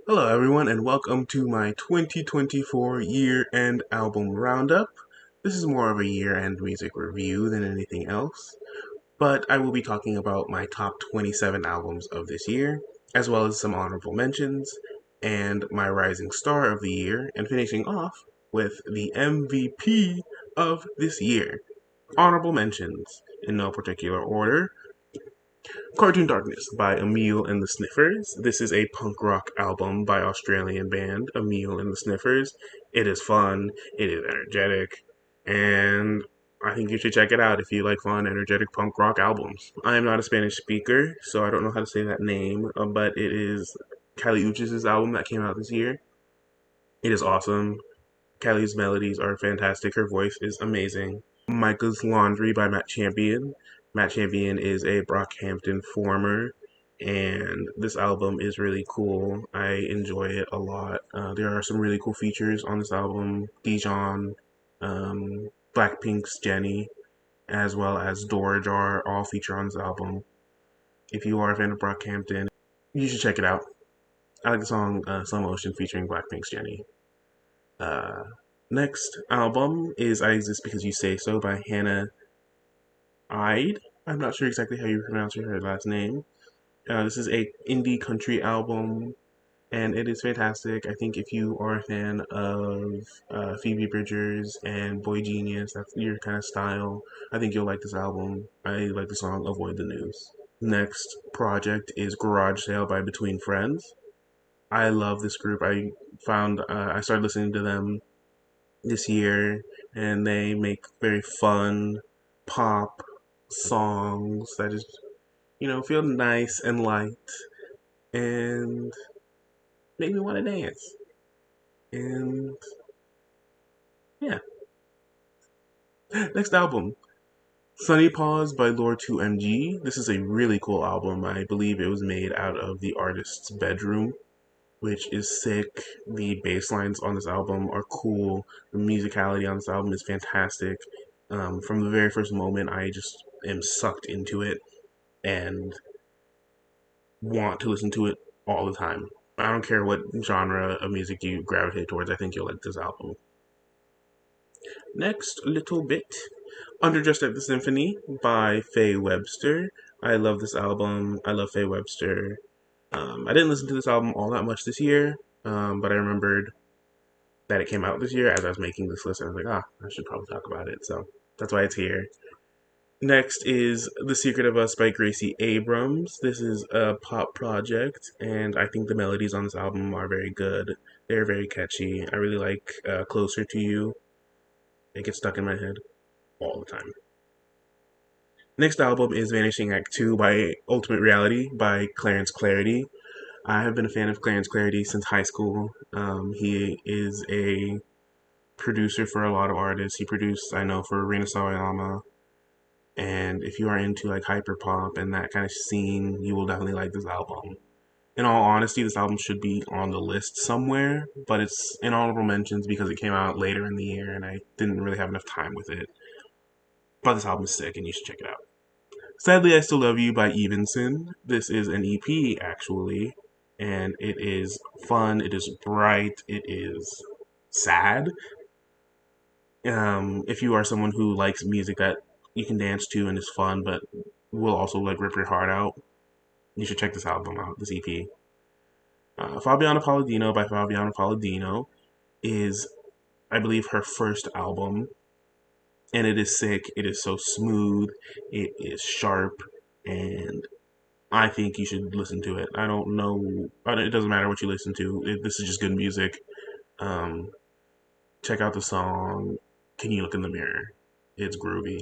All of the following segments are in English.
Hello, everyone, and welcome to my 2024 year-end album roundup. This is more of a year-end music review than anything else, but I will be talking about my top 27 albums of this year, as well as some honorable mentions, and my rising star of the year, and finishing off with the MVP of this year. Honorable mentions, in no particular order: Cartoon Darkness by Emile and the Sniffers. This is a punk rock album by Australian band Emile and the Sniffers. It is fun, it is energetic, and I think you should check it out if you like fun, energetic punk rock albums. I am not a Spanish speaker, so I don't know how to say that name, but it is Kali Uchis' album that came out this year. It is awesome. Kelly's melodies are fantastic. Her voice is amazing. Micah's Laundry by Matt Champion. Matt Champion is a Brockhampton former, and this album is really cool. I enjoy it a lot. There are some really cool features on this album. Dijon, Blackpink's Jenny, as well as Dora Jar all feature on this album. If you are a fan of Brockhampton, you should check it out. I like the song Slow Motion featuring Blackpink's Jenny. Uh, Next album is I Exist Because You Say So by Hannah Ide. I'm not sure exactly how you pronounce her last name. This is a indie country album, and it is fantastic. I think if you are a fan of Phoebe Bridgers and Boy Genius, that's your kind of style, I think you'll like this album. I like the song Avoid the News. Next project is Garage Sale by Between Friends. I love this group. I started listening to them this year, and they make very fun pop songs that just feel nice and light and make me want to dance. And yeah, next album, Sunny Paws by Lord 2MG. This is a really cool album. I believe it was made out of the artist's bedroom, which is sick. The bass lines on this album are cool. The musicality on this album is fantastic. From the very first moment, I just am sucked into it and want to listen to it all the time. I don't care what genre of music you gravitate towards, I think you'll like this album. Next, little bit, Underdressed at the Symphony by Faye Webster. I love this album. I love Faye Webster. I didn't listen to this album all that much this year, but I remembered that it came out this year as I was making this list. And I was like, I should probably talk about it. So that's why it's here. Next is The Secret of Us by Gracie Abrams. This is a pop project, and I think the melodies on this album are very good. They're very catchy. I really like Closer to You. It gets stuck in my head all the time. Next album is Vanishing Act 2 by Ultimate Reality by Clarence Clarity. I have been a fan of Clarence Clarity since high school. He is a producer for a lot of artists. He produced, I know, for Rina Sawayama. And if you are into like hyperpop and that kind of scene, you will definitely like this album. In all honesty, this album should be on the list somewhere, but it's in honorable mentions because it came out later in the year and I didn't really have enough time with it. But this album is sick and you should check it out. Sadly, I Still Love You by Evenson. This is an EP actually, and it is fun, it is bright, it is sad. If you are someone who likes music that you can dance to and is fun, but will also like rip your heart out, you should check this album out, this EP. Fabiana Palladino by Fabiana Palladino is, I believe, her first album, and it is sick. It is so smooth, it is sharp, and I think you should listen to it. I don't know, it doesn't matter what you listen to. This is just good music. Um, Check out the song Can You Look in the Mirror? It's groovy.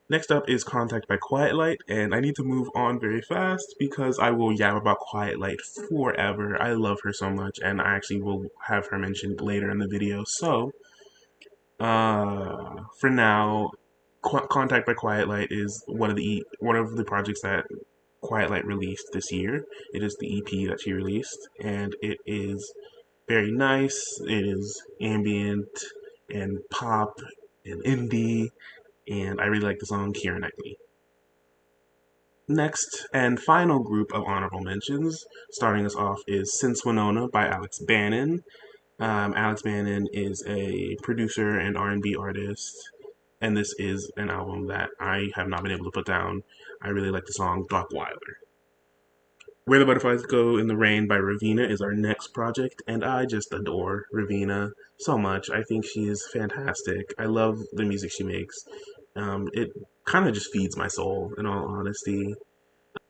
Next up is Contact by Quiet Light, and I need to move on very fast because I will yab about Quiet Light forever. I love her so much, and I actually will have her mentioned later in the video. So, for now, Contact by Quiet Light is one of the projects that Quiet Light released this year. It is the EP that she released, and it is very nice. It is ambient and pop and indie, and I really like the song Keira Knightley. Next and final group of honorable mentions, starting us off, is Since Winona by Alex Bannon. Alex Bannon is a producer and R&B artist, and this is an album that I have not been able to put down. I really like the song Doc Wilder. Where the Butterflies Go in the Rain by Ravina is our next project, and I just adore Ravina so much. I think she is fantastic. I love the music she makes. It kind of just feeds my soul, in all honesty.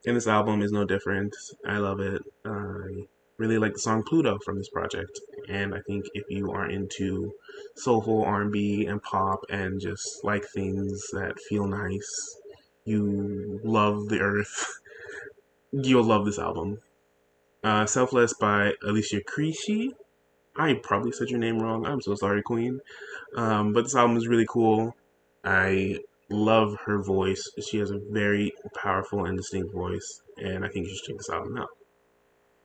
And this album is no different. I love it. I really like the song Pluto from this project, and I think if you are into soulful R&B and pop and just like things that feel nice, you love the earth, you'll love this album. Selfless by Alicia Creasy. I probably said your name wrong. I'm so sorry, Queen. But this album is really cool. I love her voice. She has a very powerful and distinct voice, and I think you should check this album out.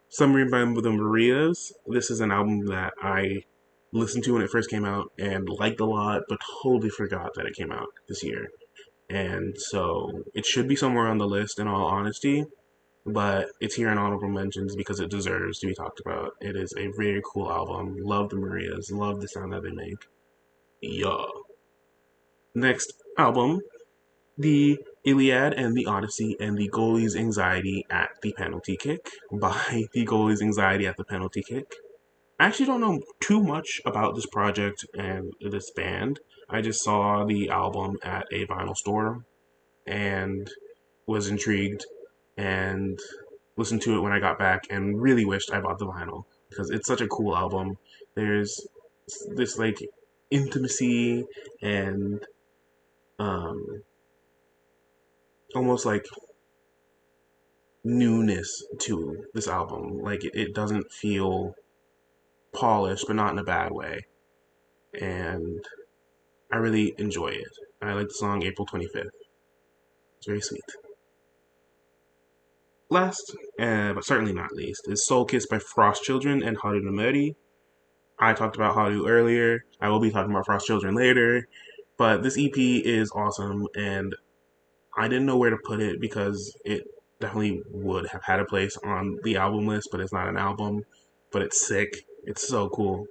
Submarine by the Marias. This is an album that I listened to when it first came out and liked a lot, but totally forgot that it came out this year. And so it should be somewhere on the list, in all honesty, but it's here in honorable mentions because it deserves to be talked about. It is a very cool album. Love the Marias. Love the sound that they make. Yeah. Next album, The Iliad and the Odyssey and the Goalie's Anxiety at the Penalty Kick by the Goalie's Anxiety at the Penalty Kick. I actually don't know too much about this project and this band. I just saw the album at a vinyl store and was intrigued and listened to it when I got back and really wished I bought the vinyl because it's such a cool album. There's this like intimacy and um, almost like newness to this album. Like it doesn't feel polished, but not in a bad way. And I really enjoy it. I like the song April 25th. It's very sweet. Last, but certainly not least, is Soul Kiss by Frost Children and Haru no Mori. I talked about Haru earlier. I will be talking about Frost Children later. But this EP is awesome, and I didn't know where to put it because it definitely would have had a place on the album list, but it's not an album. But it's sick. It's so cool,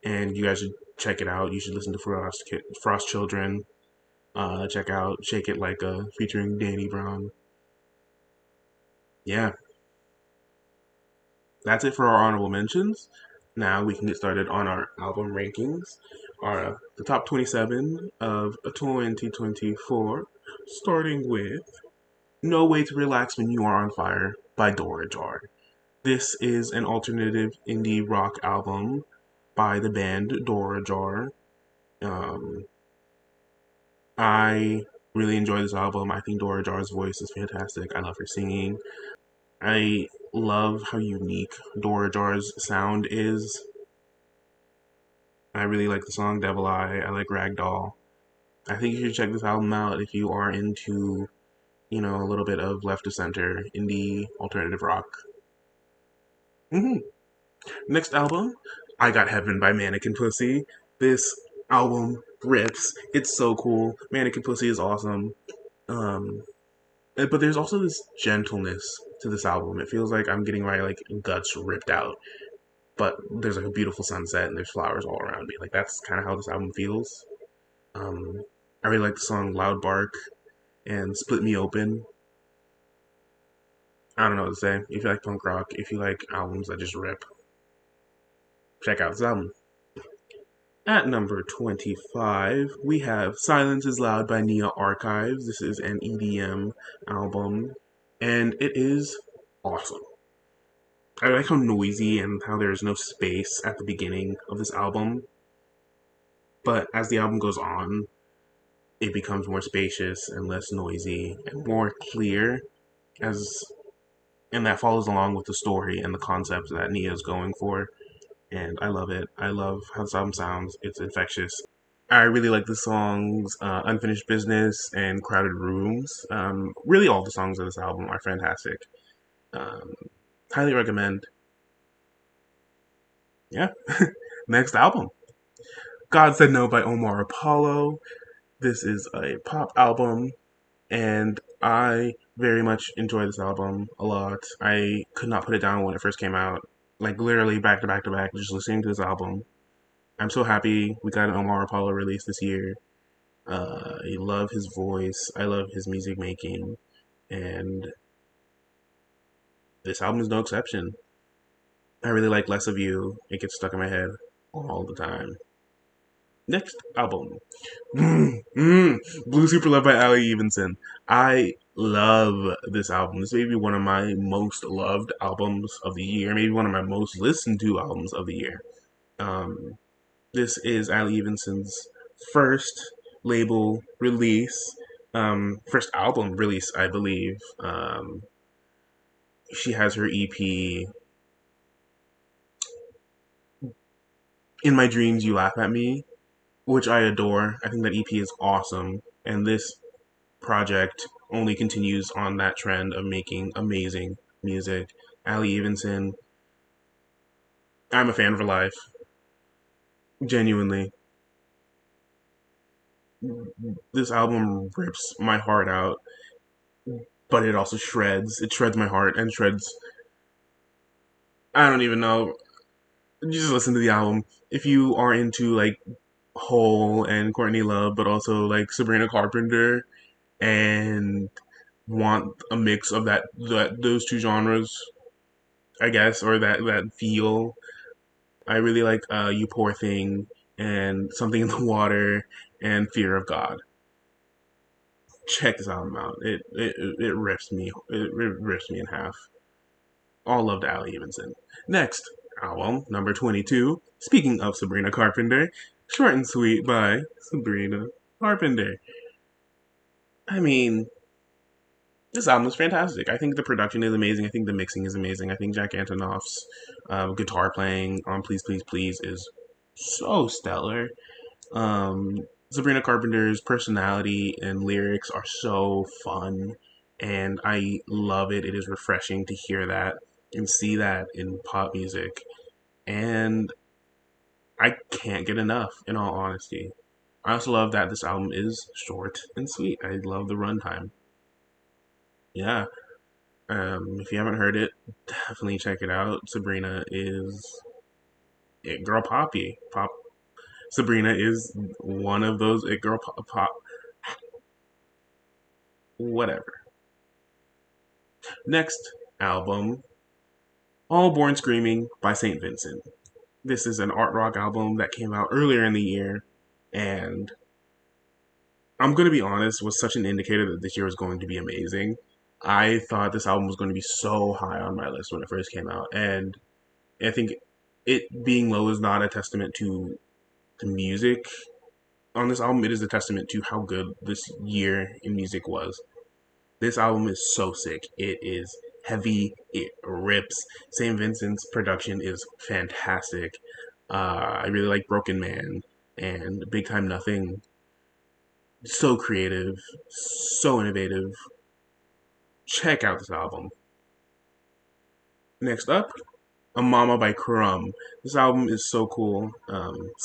and you guys should check it out. You should listen to Frost Children. Check out Shake It Like a featuring Danny Brown. Yeah, that's it for our honorable mentions. Now we can get started on our album rankings. Our the top 27 of 2024, starting with No Way to Relax When You Are on Fire by Dora Jar. This is an alternative indie rock album by the band Dora Jar. Um, I really enjoy this album. I think Dora Jar's voice is fantastic. I love her singing. I love how unique Dora Jar's sound is. I really like the song Devil Eye. I like Ragdoll. I think you should check this album out if you are into, a little bit of left of center indie alternative rock. hmm Next album, I Got Heaven by Mannequin Pussy. This album rips. It's so cool. Mannequin Pussy is awesome. Um, but there's also this gentleness to this album. It feels like I'm getting my like guts ripped out, but there's like a beautiful sunset and there's flowers all around me. Like that's kind of how this album feels. Um, I really like the song Loud Bark and Split Me Open. I don't know what to say. If you like punk rock, if you like albums that just rip, check out this album. At number 25, we have Silence is Loud by Nia Archives. This is an EDM album, and it is awesome. I like how noisy and how there's no space at the beginning of this album, but as the album goes on, it becomes more spacious and less noisy and more clear as and that follows along with the story and the concept that Nia is going for. And I love it. I love how the album sounds. It's infectious. I really like the songs Unfinished Business and Crowded Rooms. Really, all the songs of this album are fantastic. Um, Highly recommend. Yeah. Next album God Said No by Omar Apollo. This is a pop album, and I Very much enjoy this album a lot. I could not put it down when it first came out. Like literally back to back to back, just listening to this album. I'm so happy we got an Omar Apollo release this year. I love his voice. I love his music making, and this album is no exception. I really like Less of You. It gets stuck in my head all the time. Next album, Blue Super Love by Ali Evenson. I love this album. This may be one of my most loved albums of the year, maybe one of my most listened to albums of the year. Um, this is Ali Evenson's first label release, first album release, I believe. She has her EP, In My Dreams You Laugh at Me, which I adore. I think that EP is awesome. And this project only continues on that trend of making amazing music. Ali Evenson, I'm a fan for life. Genuinely. This album rips my heart out, but it also shreds. It shreds my heart and shreds. I don't even know. Just listen to the album. If you are into like Hole and Courtney Love, but also like Sabrina Carpenter and want a mix of that those two genres, I guess, or that feel. I really like You Poor Thing and Something in the Water and Fear of God. Check this album out. It rips me. It rips me in half. All love to Ali Evenson. Next album, number 22. Speaking of Sabrina Carpenter, Short and Sweet by Sabrina Carpenter. I mean, this album is fantastic. I think the production is amazing. I think the mixing is amazing. I think Jack Antonoff's guitar playing on Please Please Please is so stellar. Sabrina Carpenter's personality and lyrics are so fun, and I love it. It is refreshing to hear that and see that in pop music, and I can't get enough, in all honesty. I also love that this album is short and sweet. I love the runtime. Yeah, if you haven't heard it, definitely check it out. Sabrina is it girl poppy. Sabrina is one of those it girl pop. Whatever. Next album, All Born Screaming by St. Vincent. This is an art rock album that came out earlier in the year, and I'm going to be honest, was such an indicator that this year was going to be amazing. I thought this album was going to be so high on my list when it first came out, and I think it being low is not a testament to the music on this album. It is a testament to how good this year in music was. This album is so sick. It is heavy. It rips. St. Vincent's production is fantastic. I really like Broken Man and Big Time Nothing. So creative, so innovative. Check out this album. Next up, A Mama by Crumb. This album is so cool,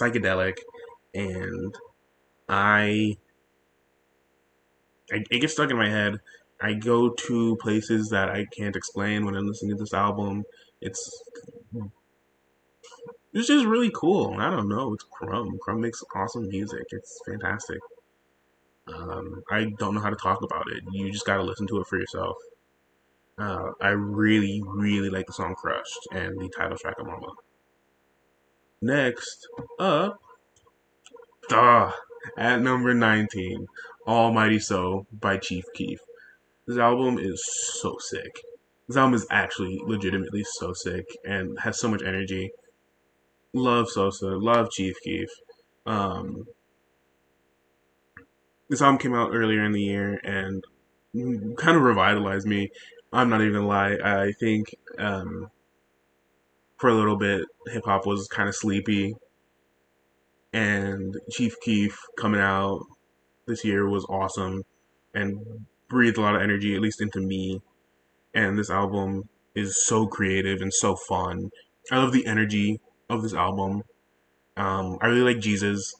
psychedelic, and I, it gets stuck in my head. I go to places that I can't explain when I'm listening to this album. It's it's just really cool. I don't know. It's Crumb. Crumb makes awesome music. It's fantastic. I don't know how to talk about it. You just gotta listen to it for yourself. I really, really like the song Crushed and the title track of Mama. Next up, duh, at number 19, Almighty So by Chief Keef. This album is so sick. This album is actually legitimately so sick and has so much energy. Love Sosa, love Chief Keef. Um, this album came out earlier in the year and kind of revitalized me. I'm not even gonna lie. I think for a little bit, hip hop was kind of sleepy, and Chief Keef coming out this year was awesome and breathed a lot of energy, at least into me. And this album is so creative and so fun. I love the energy of this album. I really like Jesus.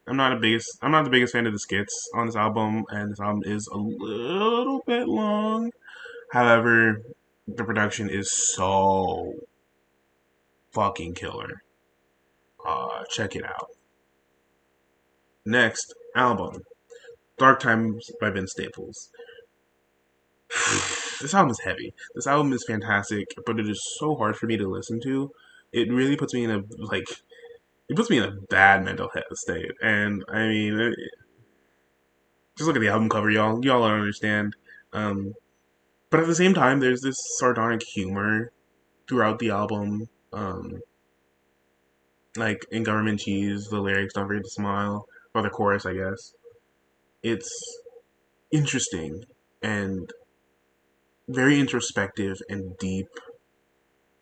I'm not the biggest fan of the skits on this album, and this album is a little bit long. However, the production is so fucking killer. Check it out. Next album, Dark Times by Vince Staples. This album is heavy. This album is fantastic, but it is so hard for me to listen to. It really puts me in a like it puts me in a bad mental state. And I mean, just look at the album cover, y'all. Y'all don't understand. Um, but at the same time, there's this sardonic humor throughout the album. Like in Government Cheese, the lyrics "Don't forget to smile" or the chorus, I guess. It's interesting and very introspective and deep,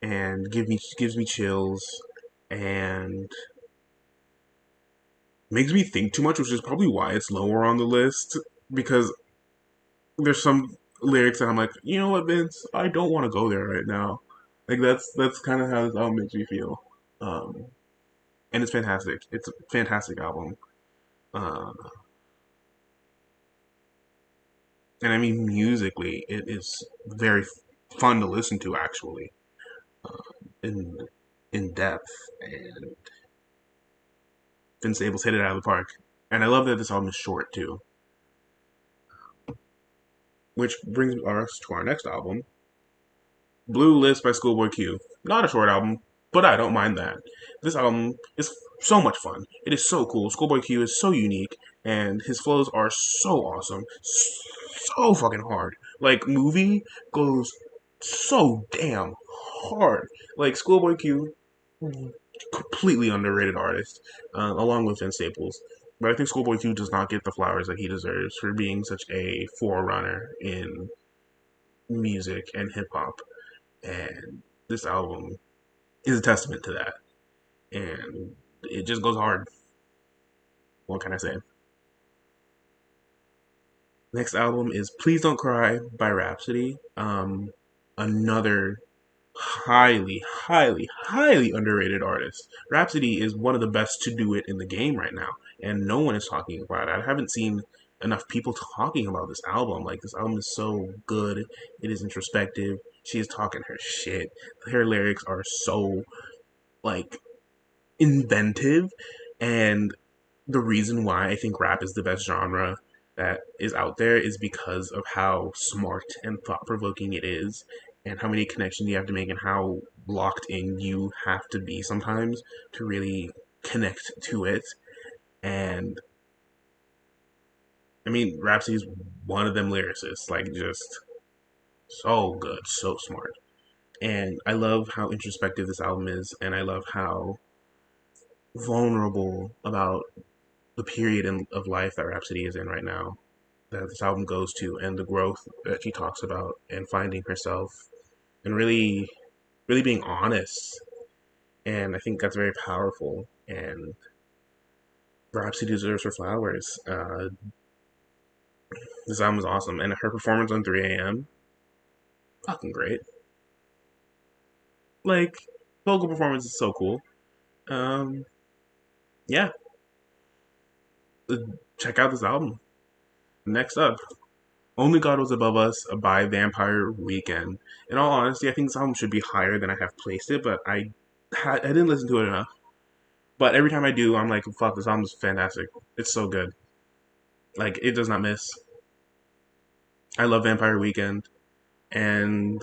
and gives me chills, and makes me think too much, which is probably why it's lower on the list. Because there's some lyrics that I'm like, you know what, Vince, I don't want to go there right now. Like that's kind of how this album makes me feel, um, and it's fantastic. It's a fantastic album, uh, and I mean musically, it is very fun to listen to actually, in in depth, and Vince Staples hit it out of the park. And I love that this album is short too, which brings us to our next album, Blue List by Schoolboy Q. Not a short album, but I don't mind that. This album is so much fun. It is so cool. Schoolboy Q is so unique, and his flows are so awesome. So fucking hard. Like, movie goes so damn hard. Like, Schoolboy Q, completely underrated artist, along with Vince Staples. But I think Schoolboy Q does not get the flowers that he deserves for being such a forerunner in music and hip hop. And this album is a testament to that. And it just goes hard. What can I say? Next album is Please Don't Cry by Rhapsody. Another highly underrated artist. Rhapsody is one of the best to do it in the game right now, and no one is talking about it. I haven't seen enough people talking about this album. Like, this album is so good. It is introspective. She is talking her shit. Her lyrics are so like inventive, and the reason why I think rap is the best genre that is out there is because of how smart and thought provoking it is, and how many connections you have to make, and how locked in you have to be sometimes to really connect to it. And I mean, Rhapsody's one of them lyricists, like just so good, so smart. And I love how introspective this album is, and I love how vulnerable about the period of life that Rhapsody is in right now, that this album goes to, and the growth that she talks about, and finding herself, and really being honest. And I think that's very powerful. And Rhapsody deserves her flowers. This album is awesome, and her performance on 3 a.m. fucking great. Like, vocal performance is so cool. Um, yeah, uh, check out this album. Next up, Only God Was Above Us by Vampire Weekend. In all honesty, I think this album should be higher than I have placed it, but I didn't listen to it enough. But every time I do, I'm like, fuck, this album is fantastic. It's so good. Like, it does not miss. I love Vampire Weekend, and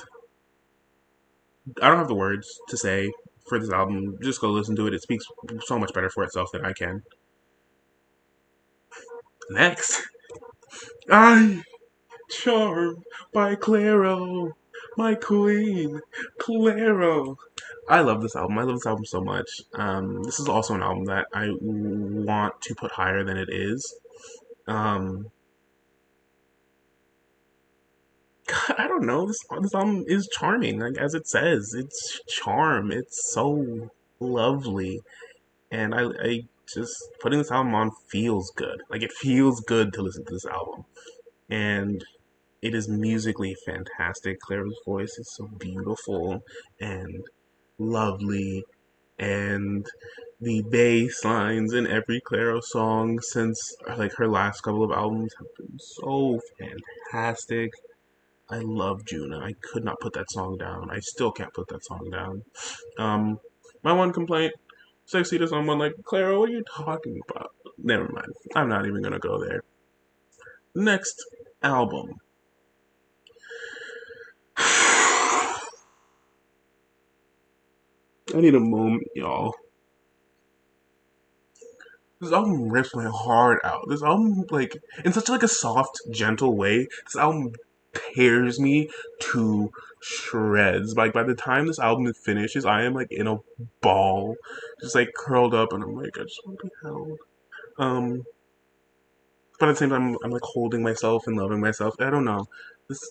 I don't have the words to say for this album. Just go listen to it. It speaks so much better for itself than I can. Next, I Charmed by Clairo, my queen, Clairo. I love this album. I love this album so much. This is also an album that I want to put higher than it is. Um, God, I don't know. This album is charming, like as it says. It's charm. It's so lovely, and I just putting this album on feels good. Like it feels good to listen to this album, and it is musically fantastic. Claire's voice is so beautiful and lovely, and the bass lines in every Clairo song since like her last couple of albums have been so fantastic. I love Juna. I could not put that song down. I still can't put that song down. Um, my one complaint, sexy to someone like Clara. What are you talking about? Never mind. I'm not even gonna go there. Next album. I need a moment, y'all. This album rips my heart out. This album, like, in such like a soft, gentle way, this album tears me to shreds. Like by the time this album finishes, I am like in a ball, just like curled up, and I'm like, I just want to be held. Um, but at the same time, I'm like holding myself and loving myself. I don't know. This,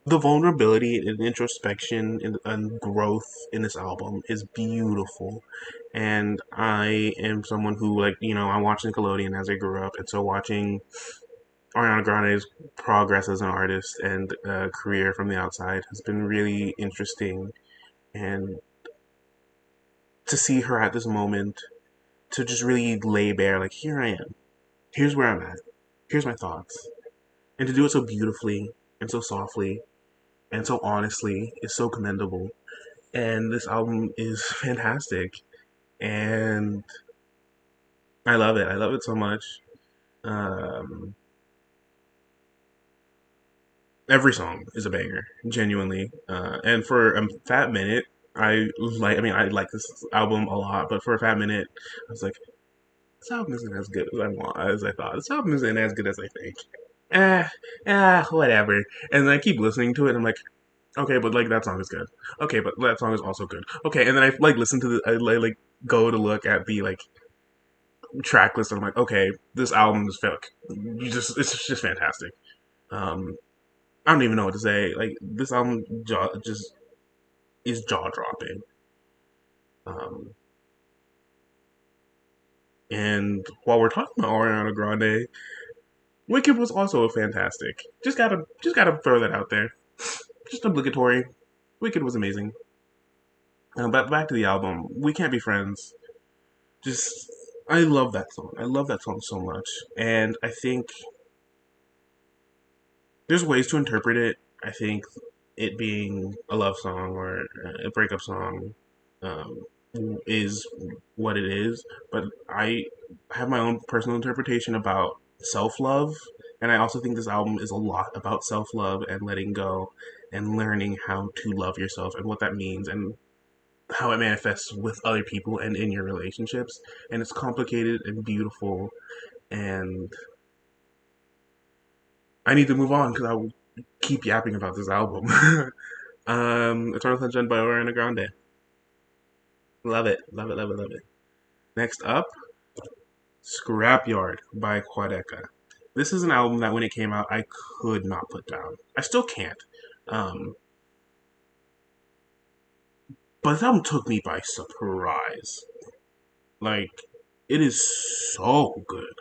the vulnerability and introspection and growth in this album is beautiful. And I am someone who, like, I watched Nickelodeon as I grew up, and so watching Ariana Grande's progress as an artist and career from the outside has been really interesting. And to see her at this moment, to just really lay bare, like, here I am, here's where I'm at, here's my thoughts, and to do it so beautifully and so softly and so honestly is so commendable. And this album is fantastic, and I love it. I love it so much. Um, every song is a banger, genuinely. And for a fat minute, I like. I mean, I like this album a lot, but for a fat minute, I was like, "This album isn't as good as I thought. This album isn't as good as I think." Eh, whatever. And then I keep listening to it, and I'm like, okay, but like that song is good. Okay, but that song is also good. Okay, and then I like listen to like go to look at the like track list, and I'm like, okay, this album is fake. It's just fantastic. Um, I don't even know what to say. Like this album just is jaw dropping. Um, and while we're talking about Ariana Grande, Wicked was also fantastic. Just gotta throw that out there. Just obligatory. Wicked was amazing. But back to the album. We Can't Be Friends. Just I love that song. I love that song so much, and I think there's ways to interpret it. I think it being a love song or a breakup song um, is what it is, but I have my own personal interpretation about self love, and I also think this album is a lot about self love and letting go and learning how to love yourself and what that means and how it manifests with other people and in your relationships. And it's complicated and beautiful, and I need to move on because I will keep yapping about this album. Eternal Sunshine by Ariana Grande. Love it, love it, love it, love it. Next up, Scrapyard by Quadeca. This is an album that when it came out, I could not put down. I still can't. Um, but this album took me by surprise. Like, it is so good.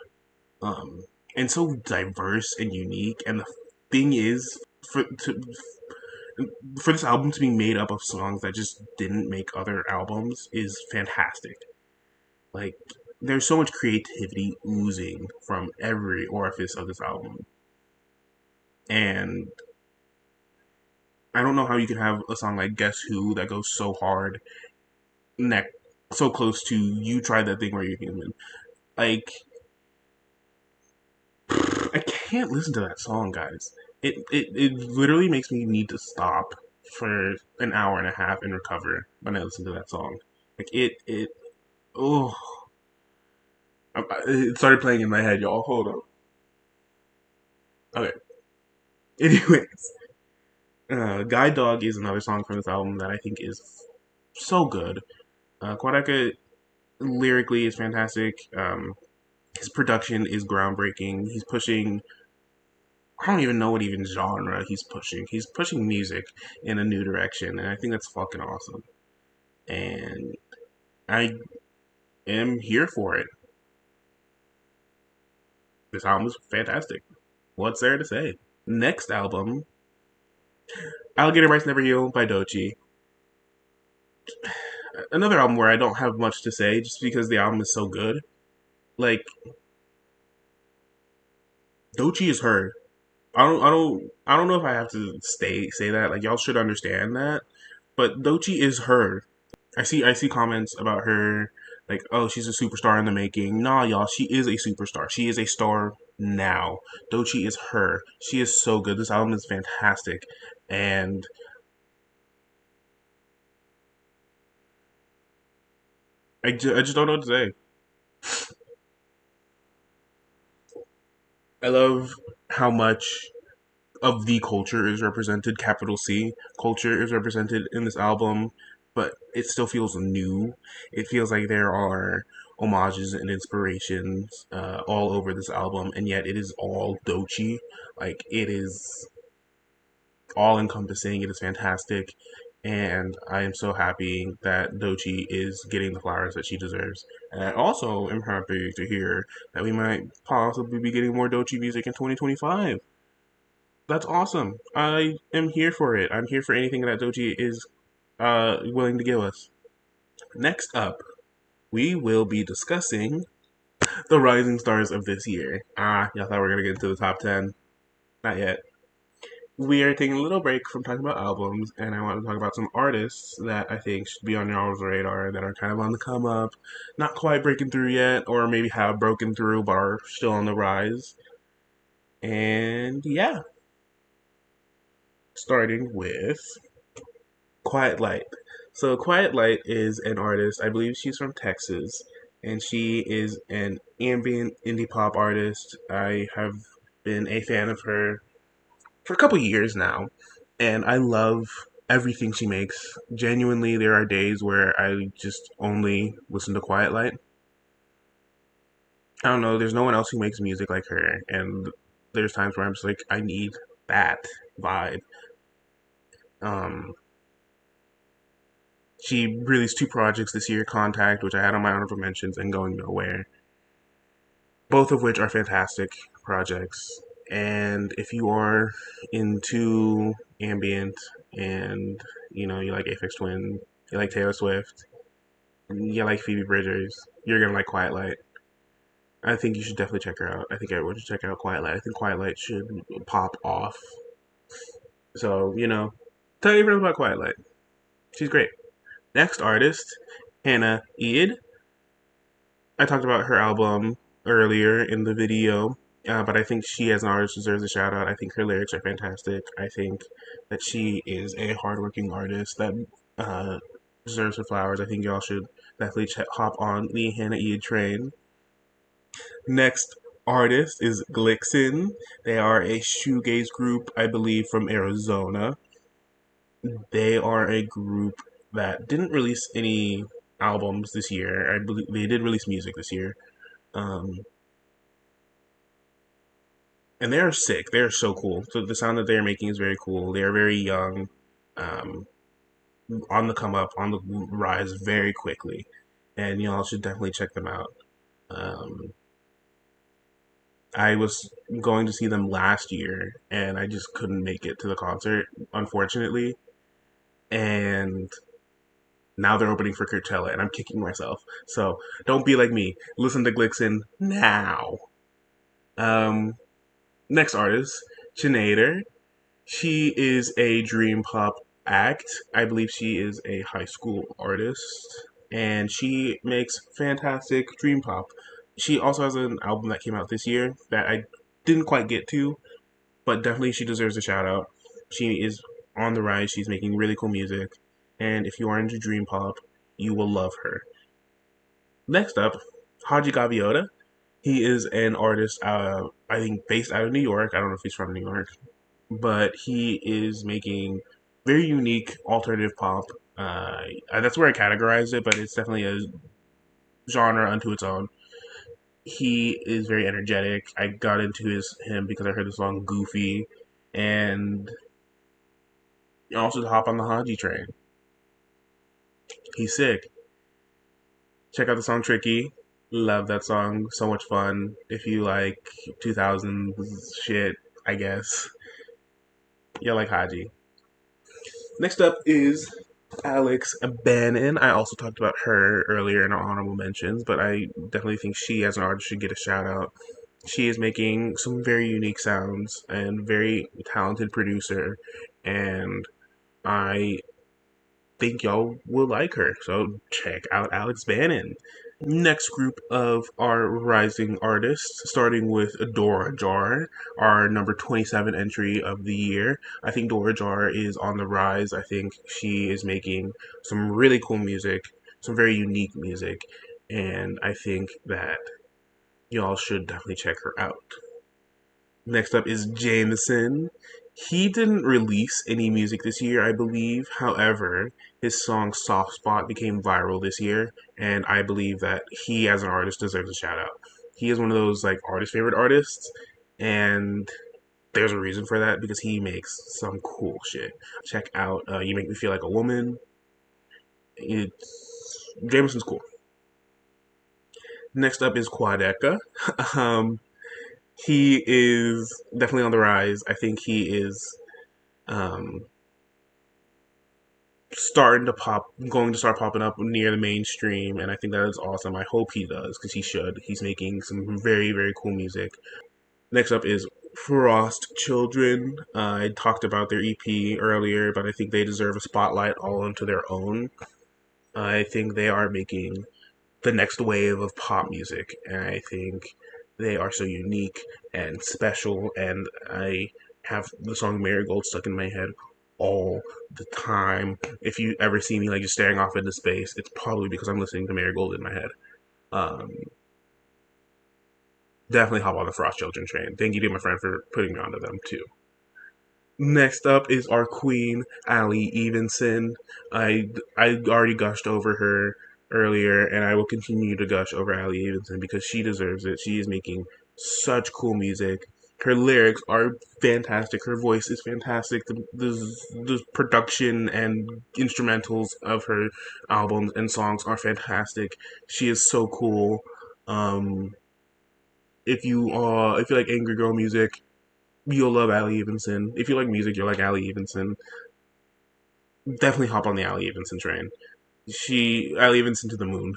And so diverse and unique. And the thing is, for this album to be made up of songs that just didn't make other albums is fantastic. Like, there's so much creativity oozing from every orifice of this album. And I don't know how you can have a song like Guess Who that goes so hard, neck so close to You Tried That Thing Where You're Human. Like, I can't listen to that song, guys. It literally makes me need to stop for an hour and a half and recover when I listen to that song. Like, oh, it started playing in my head, y'all. Hold on. Okay. Anyways, Guide Dog is another song from this album that I think is so good. Quadeka lyrically is fantastic. His production is groundbreaking. He's pushing. I don't even know what even genre he's pushing. He's pushing music in a new direction, and I think that's fucking awesome. And I am here for it. This album is fantastic. What's there to say? Next album, Alligator Bites Never Heal by Dochi. Another album where I don't have much to say just because the album is so good. Like, Doechii is her. I don't know if I have to say that. Like y'all should understand that. But Doechii is her. I see comments about her like, oh, she's a superstar in the making. Nah, y'all, she is a superstar. She is a star now. Doechii is her. She is so good. This album is fantastic, and I just don't know what to say. I love how much of the culture is represented. Capital C culture is represented in this album, but it still feels new. It feels like there are homages and inspirations all over this album, and yet it is all Doechii. Like it is all encompassing. It is fantastic, and I am so happy that Doechii is getting the flowers that she deserves. And I also am happy to hear that we might possibly be getting more Doechii music in 2025. That's awesome. I am here for it. I'm here for anything that Doechii is willing to give us. Next up, we will be discussing the rising stars of this year. Y'all thought we were gonna get into the top 10? Not yet. We are taking a little break from talking about albums, and I want to talk about some artists that I think should be on y'all's radar that are kind of on the come up, not quite breaking through yet, or maybe have broken through but are still on the rise. And yeah, starting with Quiet Light. So Quiet Light is an artist. I believe she's from Texas, and she is an ambient indie pop artist. I have been a fan of her for a couple years now, and I love everything she makes. Genuinely, there are days where I just only listen to Quiet Light. I don't know. There's no one else who makes music like her, and there's times where I'm just like, I need that vibe. Um, She released two projects this year, Contact, which I had on my honorable mentions, and Going Nowhere, both of which are fantastic projects. And if you are into ambient and you like Aphex Twin, you like Taylor Swift, you like Phoebe Bridgers, you're gonna like Quiet Light. I think you should definitely check her out. I think everyone should check out Quiet Light. I think Quiet Light should pop off. So tell your friends about Quiet Light. She's great. Next artist, Hannah Eid. I talked about her album earlier in the video, but I think she as an artist deserves a shout out. I think her lyrics are fantastic. I think that she is a hardworking artist that uh, deserves her flowers. I think y'all should definitely hop on the Hannah Eid train. Next artist is Glixen. They are a shoegaze group, I believe, from Arizona. They are a group that didn't release any albums this year. I believe they did release music this year. Um, and they are sick. They are so cool. So the sound that they are making is very cool. They are very young, um, on the come up, on the rise very quickly, and y'all should definitely check them out. Um, I was going to see them last year, and I just couldn't make it to the concert, unfortunately. And now they're opening for Coachella, and I'm kicking myself. So don't be like me. Listen to Glixen now. Um, Next artist, Sinead. She is a dream pop act. I believe she is a high school artist, and she makes fantastic dream pop. She also has an album that came out this year that I didn't quite get to, but definitely she deserves a shout out. She is on the rise. She's making really cool music, and if you are into dream pop, you will love her. Next up, Haji Gaviota. He is an artist, I think, based out of New York. I don't know if he's from New York, but he is making very unique alternative pop. That's where I categorize it, but it's definitely a genre unto its own. He is very energetic. I got into him because I heard the song "Goofy," and also to hop on the Haji train. He's sick. Check out the song "Tricky." Love that song. So much fun. If you like 2000s shit, I guess you like Haji. Next up is Alex Bannon. I also talked about her earlier in our honorable mentions, but I definitely think she, as an artist, should get a shout out. She is making some very unique sounds and very talented producer, and I think y'all will like her. So check out Alex Bannon. Next group of our rising artists, starting with Dora Jar, our number 27 entry of the year. I think Dora Jar is on the rise. I think she is making some really cool music, some very unique music, and I think that y'all should definitely check her out. Next up is Jameson. He didn't release any music this year, I believe. However, his song Soft Spot became viral this year, and I believe that he, as an artist, deserves a shout out. He is one of those like artist favorite artists, and there's a reason for that because he makes some cool shit. Check out You Make Me Feel Like a Woman. Jameson's cool. Next up is Quadeca. um, he is definitely on the rise. I think he is um, starting to pop, going to start popping up near the mainstream, and I think that is awesome. I hope he does because he should. He's making some very very cool music. Next up is Frost Children. I talked about their EP earlier, but I think they deserve a spotlight all onto their own. I think they are making the next wave of pop music, and I think they are so unique and special. And I have the song "Marigold" stuck in my head all the time. If you ever see me like just staring off into space, it's probably because I'm listening to "Marigold" in my head. Um, Definitely hop on the Frost Children train. Thank you to my friend for putting me onto them too. Next up is our queen, Ali Evenson. I already gushed over her earlier, and I will continue to gush over Ali Evenson because she deserves it. She is making such cool music. Her lyrics are fantastic. Her voice is fantastic. The production and instrumentals of her albums and songs are fantastic. She is so cool. Um, if you like angry girl music, you'll love Ali Evenson. If you like music, you'll like Ali Evenson. Definitely hop on the Ali Evenson train. Ali Evenson to the moon.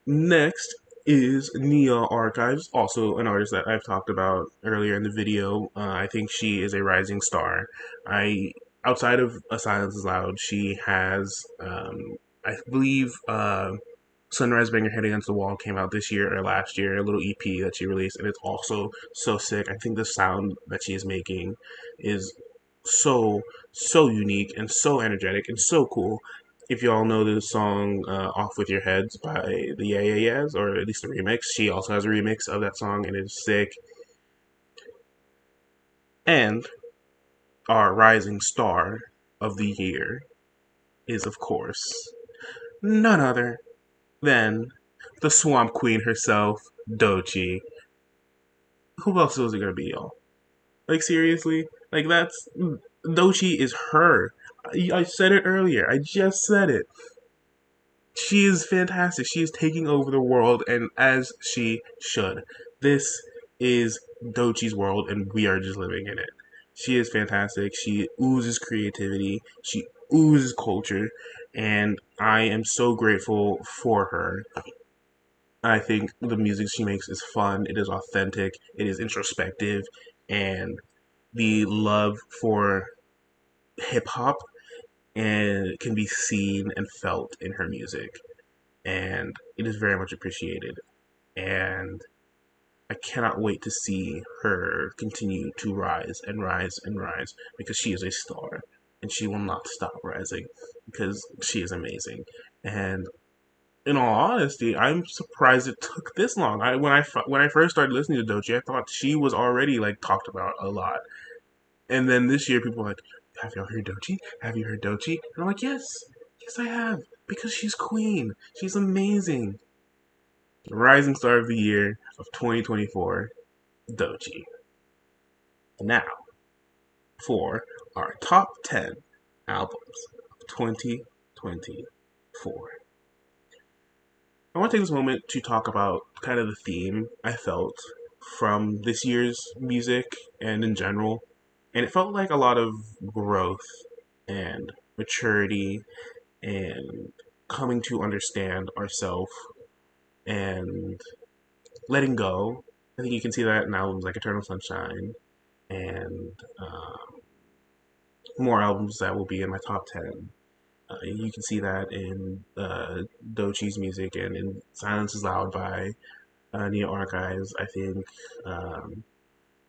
Next is Nia Archives, also an artist that I've talked about earlier in the video. I think she is a rising star. I Outside of A Silence Is Loud, she has, I believe, Sunrise Bang Your Head Against the Wall came out this year or last year, a little EP that she released, and it's also so sick. I think the sound that she is making is so, so unique and so energetic and so cool. If y'all know the song Off With Your Heads by the Yeah Yeah Yeahs, or at least the remix, she also has a remix of that song and it's sick. And our rising star of the year is, of course, none other than the Swamp Queen herself, Dochi. Who else was it gonna be, y'all? Like seriously, like that's Dochi is her. I said it earlier. I just said it. She is fantastic. She is taking over the world, and as she should. This is Dochi's world, and we are just living in it. She is fantastic. She oozes creativity. She oozes culture, and I am so grateful for her. I think the music she makes is fun. It is authentic. It is introspective, and the love for hip hop and can be seen and felt in her music, and it is very much appreciated. And I cannot wait to see her continue to rise and rise and rise because she is a star and she will not stop rising because she is amazing. And in all honesty, I'm surprised it took this long. When I first started listening to Doechii, I thought she was already like talked about a lot. And then this year, people were like, "Have y'all heard Doechii? Have you heard Doechii?" And I'm like, "Yes, yes, I have because she's queen. She's amazing." The rising star of the year of 2024, Doechii. Now for our top 10 albums of 2024. I want to take this moment to talk about kind of the theme I felt from this year's music and in general. And it felt like a lot of growth and maturity and coming to understand ourselves and letting go. I think you can see that in albums like Eternal Sunshine and more albums that will be in my top 10. You can see that in Dochi's music and in Silence is Loud by Neo Archives. I think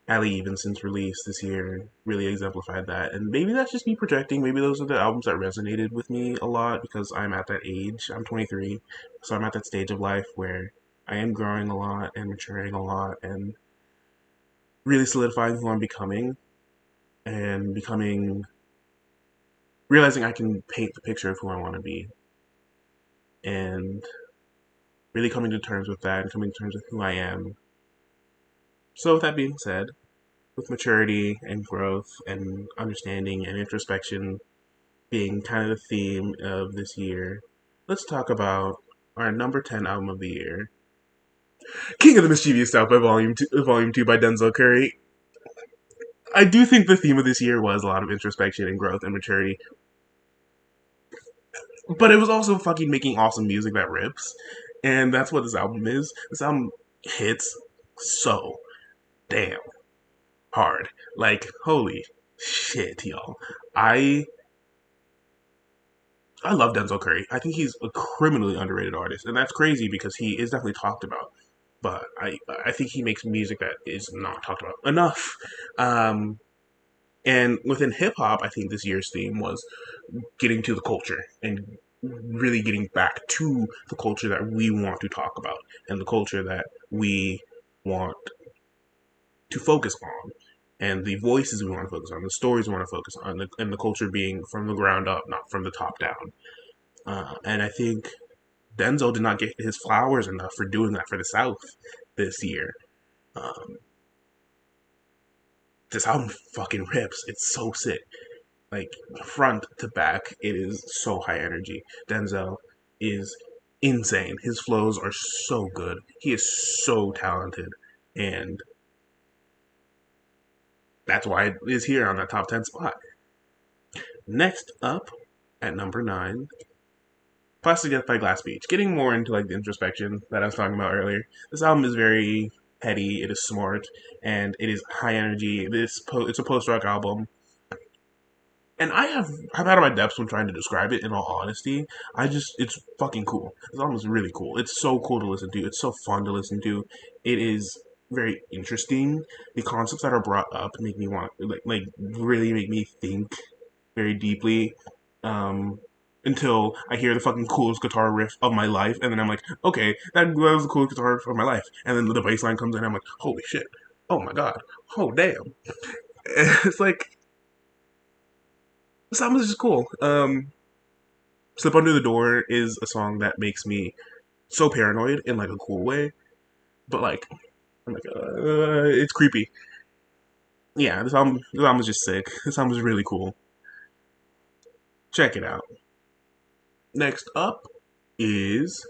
Ali Evenson's release this year really exemplified that. And maybe that's just me projecting. Maybe those are the albums that resonated with me a lot because I'm at that age. I'm 23, so I'm at that stage of life where I am growing a lot and maturing a lot and really solidifying who I'm becoming and becoming realizing I can paint the picture of who I want to be and really coming to terms with that and coming to terms with who I am. So with that being said, with maturity and growth and understanding and introspection being kind of the theme of this year, let's talk about our number 10 album of the year, King of the Mischievous South by Volume 2 by Denzel Curry. I do think the theme of this year was a lot of introspection and growth and maturity, but it was also fucking making awesome music that rips, and that's what this album is. This album hits so damn hard. Like, holy shit, y'all. I I love Denzel Curry. I think he's a criminally underrated artist, and that's crazy because he is definitely talked about. But I think he makes music that is not talked about enough. Um, and within hip hop, I think this year's theme was getting to the culture and really getting back to the culture that we want to talk about and the culture that we want to focus on and the voices we want to focus on, the stories we want to focus on, and the culture being from the ground up, not from the top down. And I think Denzel did not get his flowers enough for doing that for the South this year. Um, this album fucking rips. It's so sick. Like, front to back, it is so high energy. Denzel is insane. His flows are so good. He is so talented. And that's why it is here on that top 10 spot. Next up, at number 9, Plastic Death by Glass Beach. Getting more into like the introspection that I was talking about earlier. This album is very heady, it is smart, and it is high energy. It's a post rock album. And I've out of my depths when trying to describe it in all honesty. It's fucking cool. This album is really cool. It's so cool to listen to. It's so fun to listen to. It is very interesting. The concepts that are brought up make me want like really make me think very deeply. Um, until I hear the fucking coolest guitar riff of my life, and then I'm like, okay, that was the coolest guitar riff of my life. And then the bass line comes in, and I'm like, holy shit, oh my god, oh damn. It's like this album is just cool. Slip Under the Door is a song that makes me so paranoid in like a cool way, but like I'm like, it's creepy. Yeah, this album is just sick. This album is really cool. Check it out. Next up is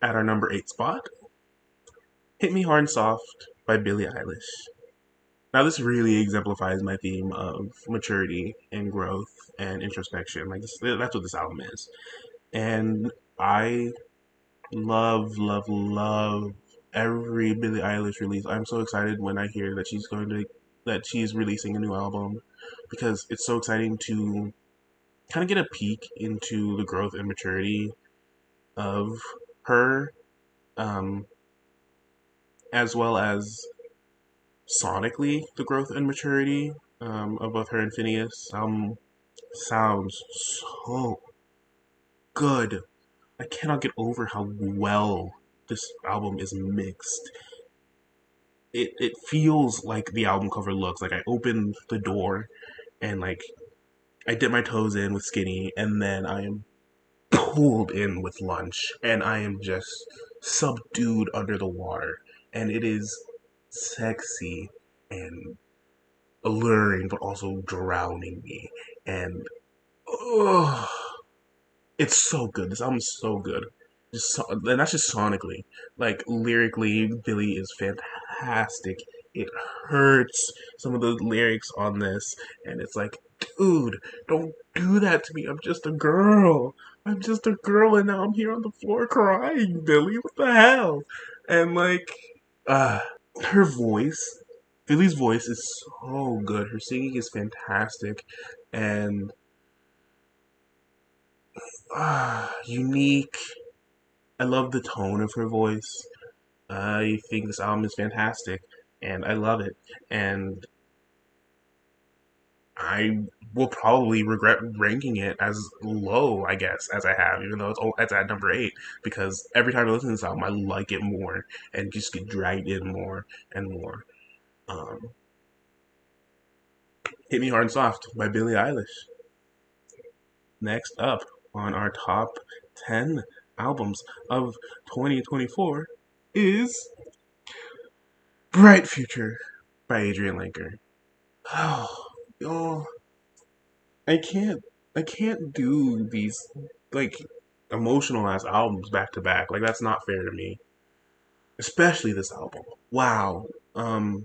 at our number 8 spot, Hit Me Hard and Soft by Billie Eilish. Now, this really exemplifies my theme of maturity and growth and introspection. That's what this album is. And I love every Billie Eilish release. I'm so excited when I hear that she's releasing a new album because it's so exciting to kind of get a peek into the growth and maturity of her, um, as well as sonically the growth and maturity of both her and Phineas. Sounds so good. I cannot get over how well this album is mixed. It feels like the album cover looks. Like I open the door and like I dip my toes in with Skinny and then I am pulled in with Lunch and I am just subdued under the water. And it is sexy and alluring but also drowning me. And oh, it's so good. This album is so good. And that's just sonically. Like lyrically, Billy is fantastic. It hurts some of the lyrics on this, and it's like, dude, don't do that to me. I'm just a girl. I'm just a girl, and now I'm here on the floor crying, Billy. What the hell? And like, Uh, her voice, Philly's voice is so good. Her singing is fantastic, and unique. I love the tone of her voice. I think this album is fantastic, and I love it. And I will probably regret ranking it as low, I guess, as I have, even though it's at number 8, because every time I listen to this album, I like it more and just get dragged in more and more. Um, Hit Me Hard and Soft by Billie Eilish. Next up on our top 10 albums of 2024 is Bright Future by Adrian Linker. Oh, oh, I can't I can't do these like emotional ass albums back to back. Like that's not fair to me. Especially this album. Wow. Um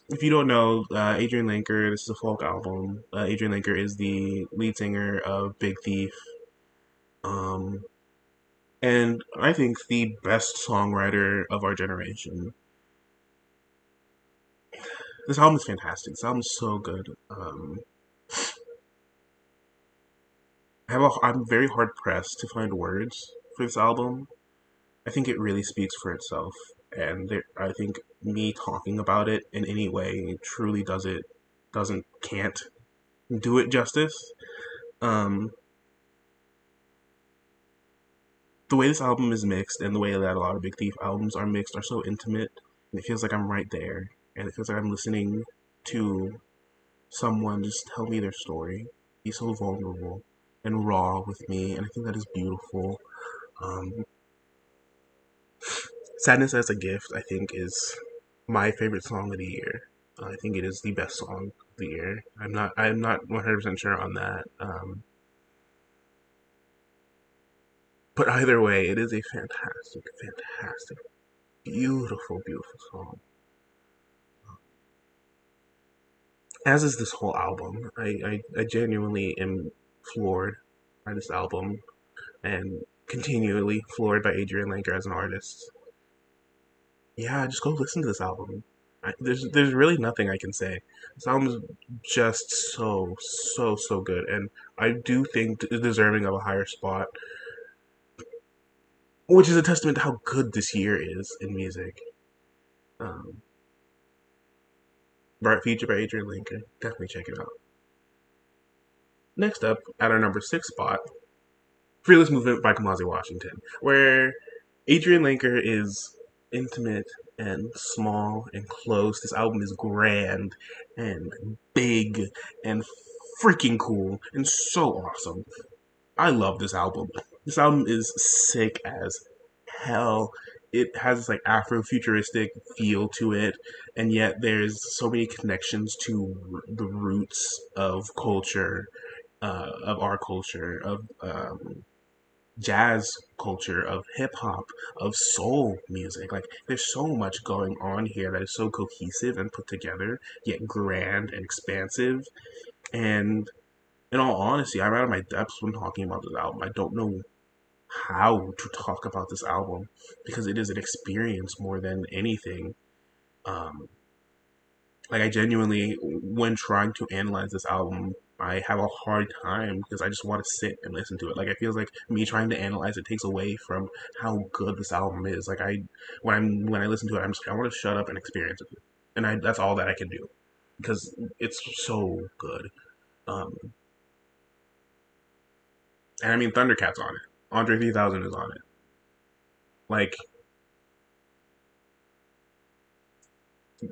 if you don't know, Adrian Linker, this is a folk album. Adrian Linker is the lead singer of Big Thief. Um and I think the best songwriter of our generation. This album is fantastic. This album is so good. I'm very hard pressed to find words for this album. I think it really speaks for itself, and I think me talking about it in any way truly can't do it justice. Um, the way this album is mixed and the way that a lot of Big Thief albums are mixed are so intimate, and it feels like I'm right there, and it feels like I'm listening to someone just tell me their story, be so vulnerable and raw with me, and I think that is beautiful. Um, Sadness as a Gift, I think, is my favorite song of the year. I think it is the best song of the year. I'm not 100% sure on that. But either way, it is a fantastic, fantastic, beautiful, beautiful song. As is this whole album. I genuinely am floored by this album and continually floored by Adrian Linker as an artist. Yeah, just go listen to this album. There's really nothing I can say. This album's just so good, and I do think deserving of a higher spot, which is a testament to how good this year is in music. Um, Bright Future by Adrian Lincoln, definitely check it out. Next up, at our number 6 spot, Fearless Movement by Kamasi Washington, where Adrian Linker is intimate and small and close. This album is grand and big and freaking cool and so awesome. I love this album. This album is sick as hell. It has this like Afro-futuristic feel to it, and yet there's so many connections to the roots of culture, of our culture, of jazz culture, of hip hop, of soul music. Like there's so much going on here that is so cohesive and put together, yet grand and expansive. And in all honesty, I'm out of my depths when talking about this album. I don't know how to talk about this album because it is an experience more than anything. Um, like I genuinely, when trying to analyze this album, I have a hard time because I just want to sit and listen to it. Like it feels like me trying to analyze it takes away from how good this album is. Like when I listen to it, I want to shut up and experience it, and that's all that I can do because it's so good. Um, and I mean Thundercat's on it. Andre 3000 is on it. Like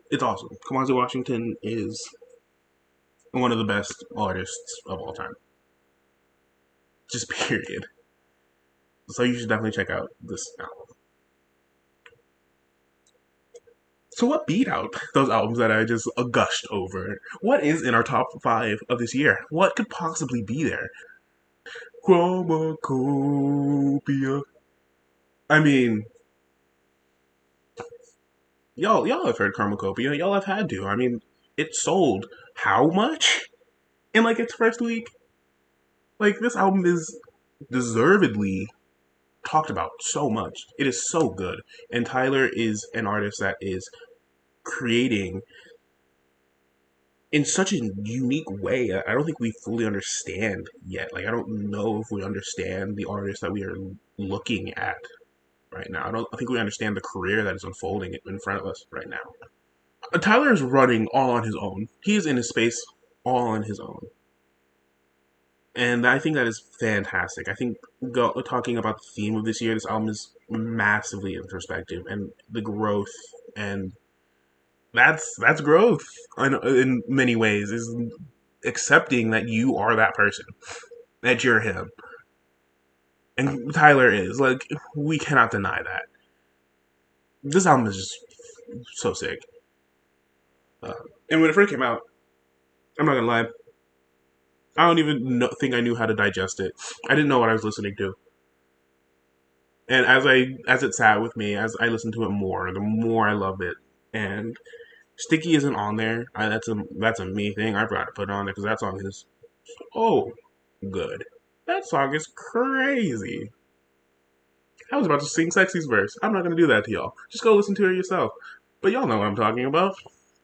it's awesome. Kamasi Washington is one of the best artists of all time. Just period. So you should definitely check out this album. So what beat out those albums that I just gushed over? What is in our top 5 of this year? What could possibly be there? Chromacopia. I mean, y'all have heard Chromacopia. Y'all have had to. I mean, it sold how much in like its first week? Like this album is deservedly talked about so much. It is so good. And Tyler is an artist that is creating in such a unique way. I don't think we fully understand yet. Like, I don't know if we understand the artist that we are looking at right now. I think we understand the career that is unfolding in front of us right now. Tyler is running all on his own. He is in his space all on his own. And I think that is fantastic. I think talking about the theme of this year, this album is massively introspective, and the growth, and that's growth in many ways, is accepting that you are that person, that you're him, and Tyler is like, we cannot deny that. This album is just so sick. Uh, and when it first came out, I'm not gonna lie, I don't even think I knew how to digest it. I didn't know what I was listening to. And as it sat with me, as I listened to it more, the more I loved it. And Sticky isn't on there. That's a me thing. I forgot to put it on there because that song is oh good. That song is crazy. I was about to sing Sexy's verse. I'm not gonna do that to y'all. Just go listen to it yourself. But y'all know what I'm talking about.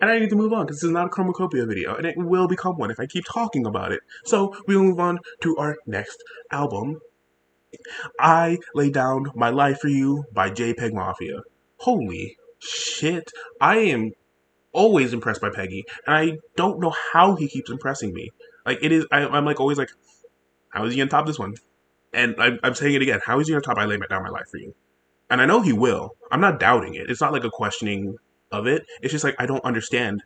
And I need to move on because this is not a chromacopia video, and it will become one if I keep talking about it. So we will move on to our next album, I Lay Down My Life for You by JPEG Mafia. Holy shit. I am always impressed by Peggy, and I don't know how he keeps impressing me. Like, it is, I'm like always like, how is he gonna top this one? And I'm saying it again, how is he gonna top I Lay Down My Life for You? And I know he will. I'm not doubting it. It's not like a questioning of it. It's just like, I don't understand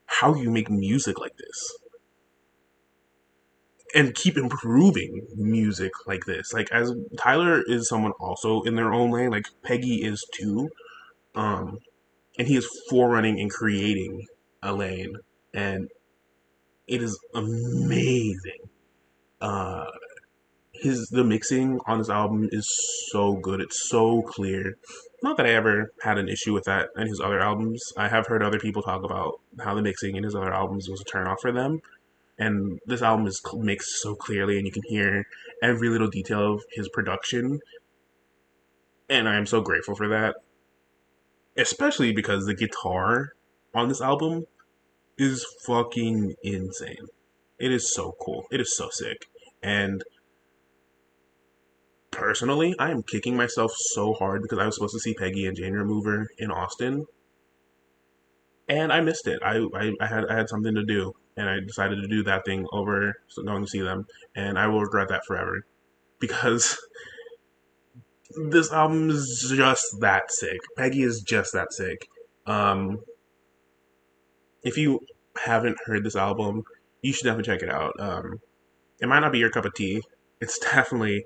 how you make music like this and keep improving music like this. Like, as Tyler is someone also in their own lane, like Peggy is too. Um, and he is forerunning and creating a lane, and it is amazing. Uh, the mixing on this album is so good. It's so clear. Not that I ever had an issue with that in his other albums. I have heard other people talk about how the mixing in his other albums was a turnoff for them, and this album is mixed so clearly, and you can hear every little detail of his production, and I am so grateful for that. Especially because the guitar on this album is fucking insane. It is so cool. It is so sick. And personally, I am kicking myself so hard because I was supposed to see Peggy and Jane Remover in Austin, and I missed it. I had something to do, and I decided to do that thing over going to see them, and I will regret that forever because this album is just that sick. Peggy is just that sick. Um, if you haven't heard this album, you should definitely check it out. It might not be your cup of tea. It's definitely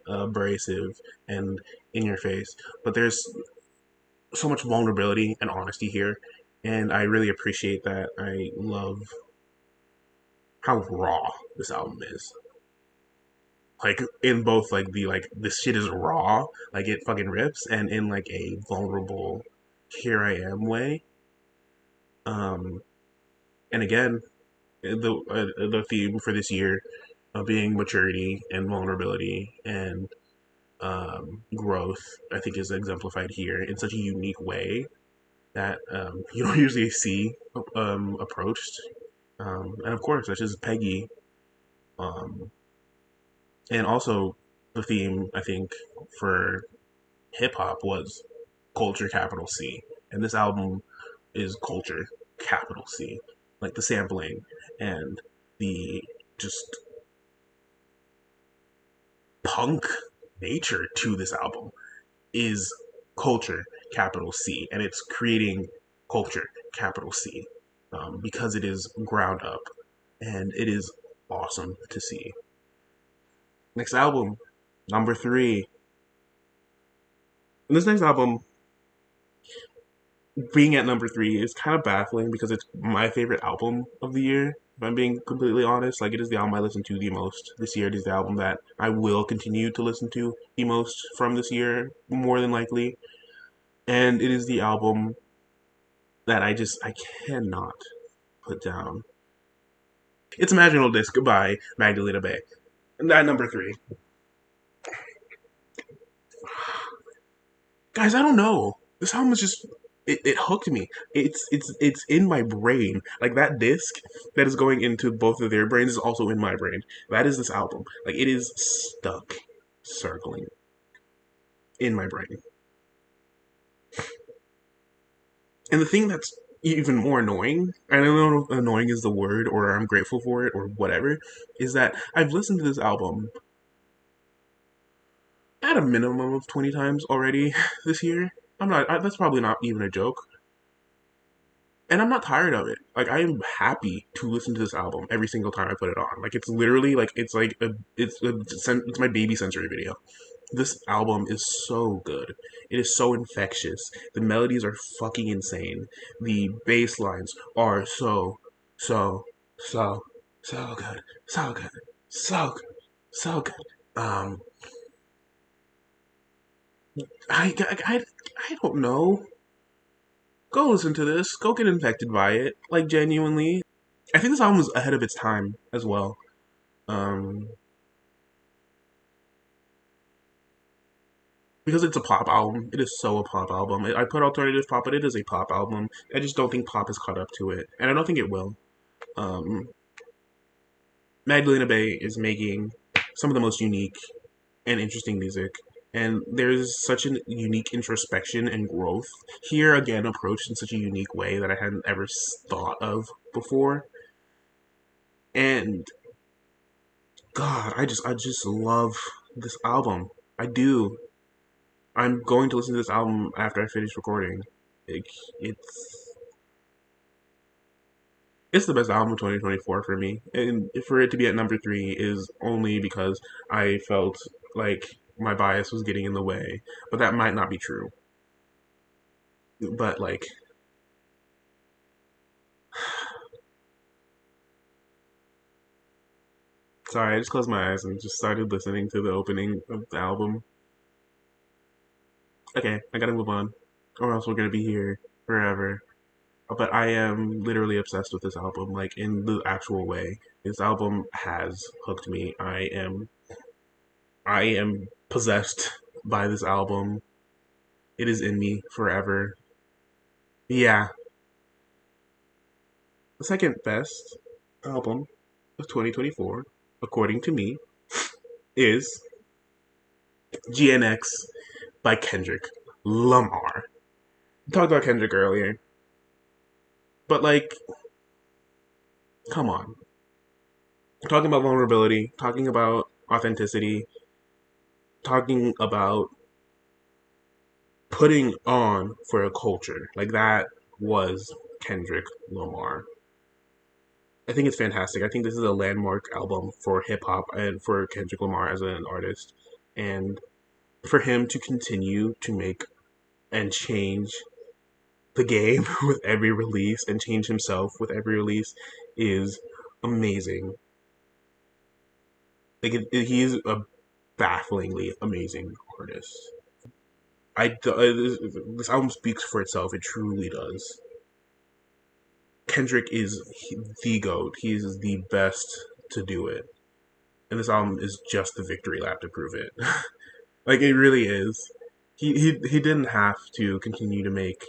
abrasive and in your face, but there's so much vulnerability and honesty here, and I really appreciate that. I love how raw this album is. Like, in both like the like this shit is raw, like it fucking rips, and in like a vulnerable, here I am way. Um, and again, the theme for this year of being maturity and vulnerability and growth, I think, is exemplified here in such a unique way that you don't usually see approached. And of course, that's just Peggy. Um, and also, the theme, I think, for hip hop was culture, capital C. And this album is culture, capital C. Like the sampling and the just punk nature to this album is culture, capital C, and it's creating culture, capital C, because it is ground up, and it is awesome to see. Next album, number three. And this next album, being at number three, is kind of baffling because it's my favorite album of the year. If I'm being completely honest, like, it is the album I listen to the most this year. It is the album that I will continue to listen to the most from this year, more than likely. And it is the album that I cannot put down. It's Imaginal Disc by Magdalena Bay. And at number three. Guys, I don't know. This album is just it hooked me. It's in my brain. Like that disc that is going into both of their brains is also in my brain. That is this album. Like it is stuck, circling in my brain. And the thing that's even more annoying, I don't know if annoying is the word or I'm grateful for it or whatever, is that I've listened to this album at a minimum of 20 times already this year. That's probably not even a joke. And I'm not tired of it. Like I am happy to listen to this album every single time I put it on. Like it's literally like it's my baby sensory video. This album is so good. It is so infectious. The melodies are fucking insane. The bass lines are so so so good, so good, so good, so good. Um, I don't know. Go listen to this. Go get infected by it. Like genuinely, I think this album was ahead of its time as well. Um, because it's a pop album. It is so a pop album. I put alternative pop, but it is a pop album. I just don't think pop has caught up to it, and I don't think it will. Um, Magdalena Bay is making some of the most unique and interesting music, and there's such a unique introspection and growth here again, approached in such a unique way that I hadn't ever thought of before. And God, I just love this album. I do. I'm going to listen to this album after I finish recording. Like, it's it's the best album of 2024 for me, and for it to be at number three is only because I felt like my bias was getting in the way, but that might not be true. But like, sorry, I just closed my eyes and just started listening to the opening of the album. Okay, I gotta move on, or else we're gonna be here forever. But I am literally obsessed with this album, like in the actual way. This album has hooked me. I am possessed by this album. It is in me forever. Yeah, the second best album of 2024, according to me, is GNX by Kendrick Lamar. We talked about Kendrick earlier, but like, come on. Talking about vulnerability, talking about authenticity, talking about putting on for a culture. Like that was Kendrick Lamar. I think it's fantastic. I think this is a landmark album for hip hop and for Kendrick Lamar as an artist. And for him to continue to make and change the game with every release and change himself with every release is amazing. He's a bafflingly amazing artist. This album speaks for itself. It truly does. Kendrick is the goat. He's the best to do it, and this album is just the victory lap to prove it. Like it really is. He didn't have to continue to make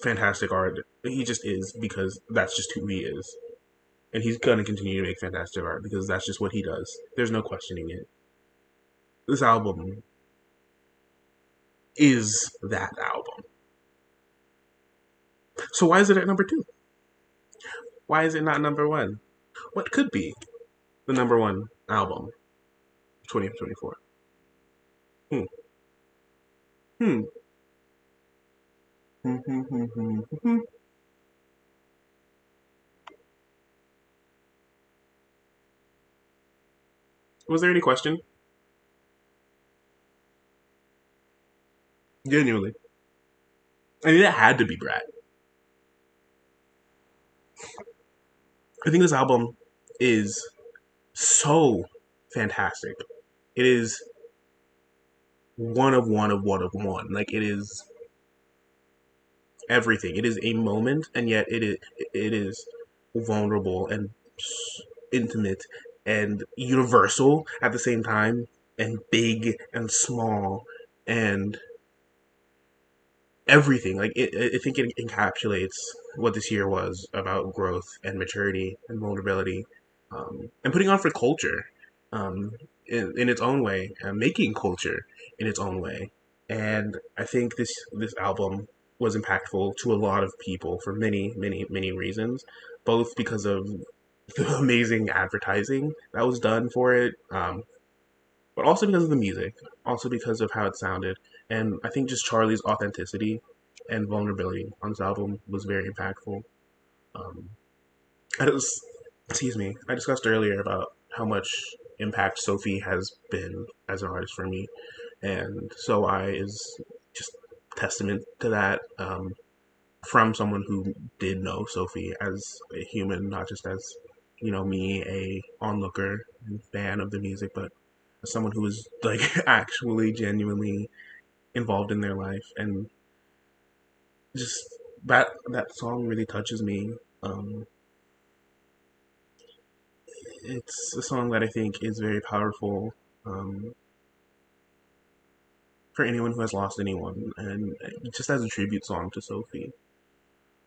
fantastic art. He just is because that's just who he is, and he's gonna continue to make fantastic art because that's just what he does. There's no questioning it. This album is that album. So why is it at number two? Why is it not number one? What could be the number one album of 2024? Hmm. Hmm. Was there any question? Genuinely. I mean, it had to be Brat. I think this album is so fantastic. It is one of one of one of one. Like it is everything. It is a moment, and yet it is vulnerable and intimate and universal at the same time, and big and small, and everything. Like I think it encapsulates what this year was about: growth and maturity and vulnerability, and putting on for culture, um, in its own way, and making culture in its own way. And I think this album was impactful to a lot of people for many reasons, both because of the amazing advertising that was done for it, but also because of the music, also because of how it sounded, and I think just Charlie's authenticity and vulnerability on this album was very impactful. Um, I was, excuse me, I discussed earlier about how much impact Sophie has been as an artist for me, and So I is just testament to that. From someone who did know Sophie as a human, not just as me, a onlooker and fan of the music, but as someone who was like actually genuinely involved in their life, and just that song really touches me. Um, it's a song that I think is very powerful, um, for anyone who has lost anyone, and just as a tribute song to Sophie.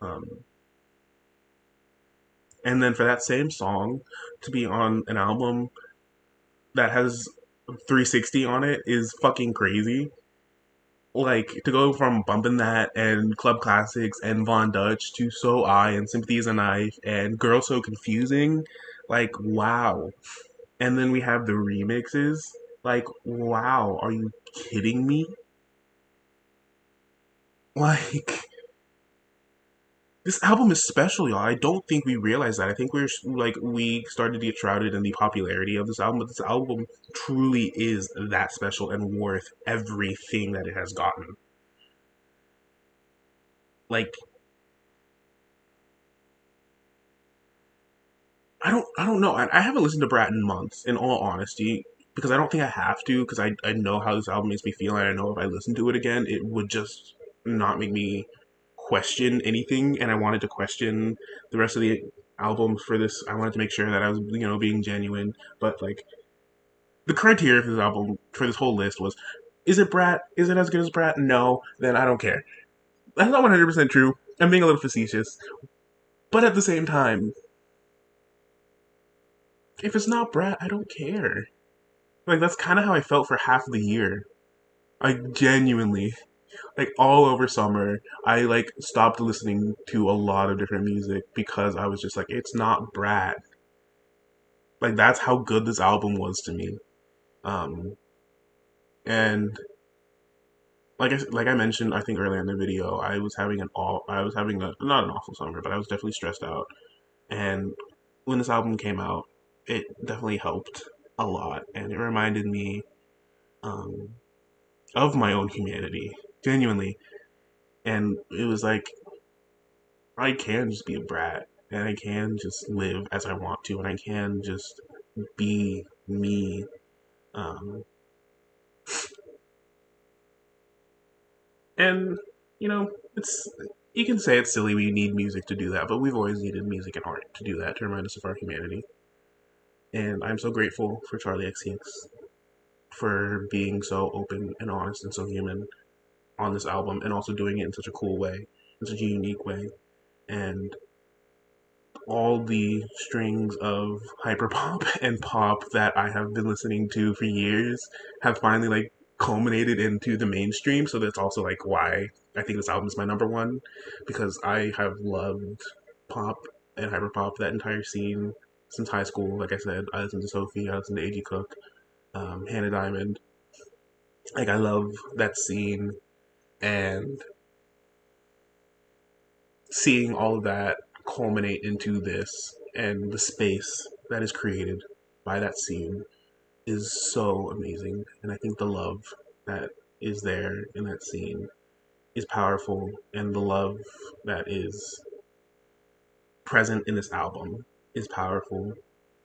Um, and then for that same song to be on an album that has 360 on it is fucking crazy. Like to go from bumping that and club classics and Von Dutch to So I and Sympathy is a Knife and Girl So Confusing, like wow. And then we have the remixes, like wow, are you kidding me? Like this album is special, y'all. I don't think we realize that. I think we started to get shrouded in the popularity of this album, but this album truly is that special and worth everything that it has gotten. Like I don't know. I haven't listened to Brat in months, in all honesty, because I don't think I have to, because I know how this album makes me feel, and I know if I listen to it again, it would just not make me question anything, and I wanted to question the rest of the album for this. I wanted to make sure that I was, being genuine, but like the criteria for this album, for this whole list was: is it Brat? Is it as good as Brat? No, then I don't care. That's not 100% true. I'm being a little facetious, but at the same time, if it's not Brat, I don't care. Like that's kind of how I felt for half of the year. I genuinely, like all over summer, I like stopped listening to a lot of different music because I was just like, it's not Brad. Like that's how good this album was to me. Um, and like I mentioned, I think earlier in the video, I was having a not an awful summer, but I was definitely stressed out. And when this album came out, it definitely helped a lot, and it reminded me, um, of my own humanity, genuinely. And it was like I can just be a brat, and I can just live as I want to, and I can just be me. Um, and it's you can say it's silly we need music to do that, but we've always needed music and art to do that, to remind us of our humanity. And I'm so grateful for Charlie XCX for being so open and honest and so human on this album, and also doing it in such a cool way, in such a unique way. And all the strings of hyperpop and pop that I have been listening to for years have finally like culminated into the mainstream. So that's also like why I think this album is my number one, because I have loved pop and hyperpop, that entire scene, since high school. Like I said, I listened to Sophie, I listened to A.G. Cook, Hannah Diamond. Like I love that scene, and seeing all of that culminate into this, and the space that is created by that scene is so amazing. And I think the love that is there in that scene is powerful, and the love that is present in this album is powerful.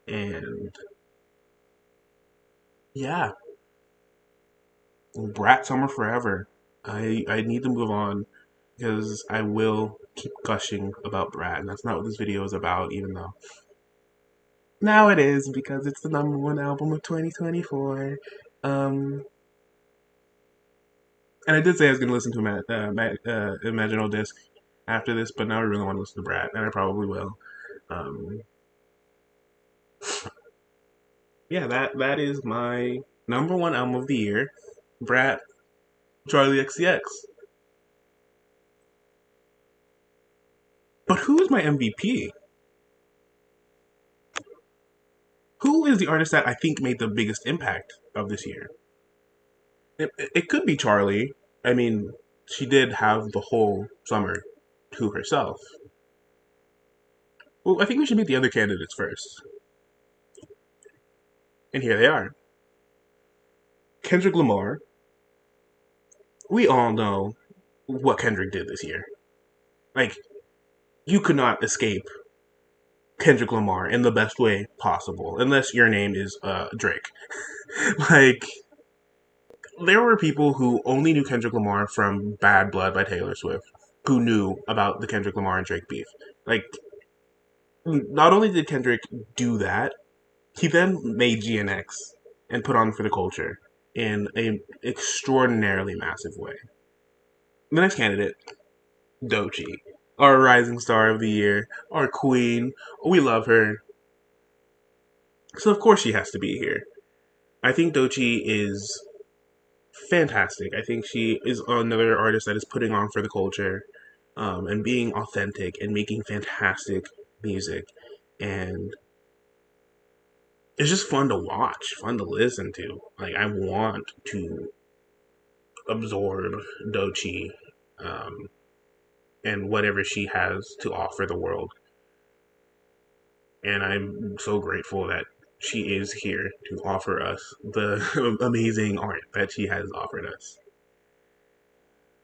And yeah, Brat Summer Forever. I need to move on because I will keep gushing about Brat, and that's not what this video is about, even though now it is, because it's the number one album of 2024. Um, And I did say I was going to listen to Imaginal Disc after this, but now I really want to listen to Brat, and I probably will. Um, yeah, that is my number one album of the year, Brat, Charlie XCX. But who is my MVP? Who is the artist that I think made the biggest impact of this year? It could be Charlie. I mean, she did have the whole summer to herself. Well, I think we should meet the other candidates first. And here they are. Kendrick Lamar. We all know what Kendrick did this year. Like, you could not escape Kendrick Lamar in the best way possible, unless your name is Drake. Like, there were people who only knew Kendrick Lamar from Bad Blood by Taylor Swift, who knew about the Kendrick Lamar and Drake beef. Like, not only did Kendrick do that, he then made GNX and put on for the culture in an extraordinarily massive way. The next candidate, Doechii, our rising star of the year, our queen. We love her. So of course she has to be here. I think Doechii is fantastic. I think she is another artist that is putting on for the culture, and being authentic and making fantastic music. And it's just fun to watch, fun to listen to. Like, I want to absorb Doechii, um, and whatever she has to offer the world. And I'm so grateful that she is here to offer us the amazing art that she has offered us.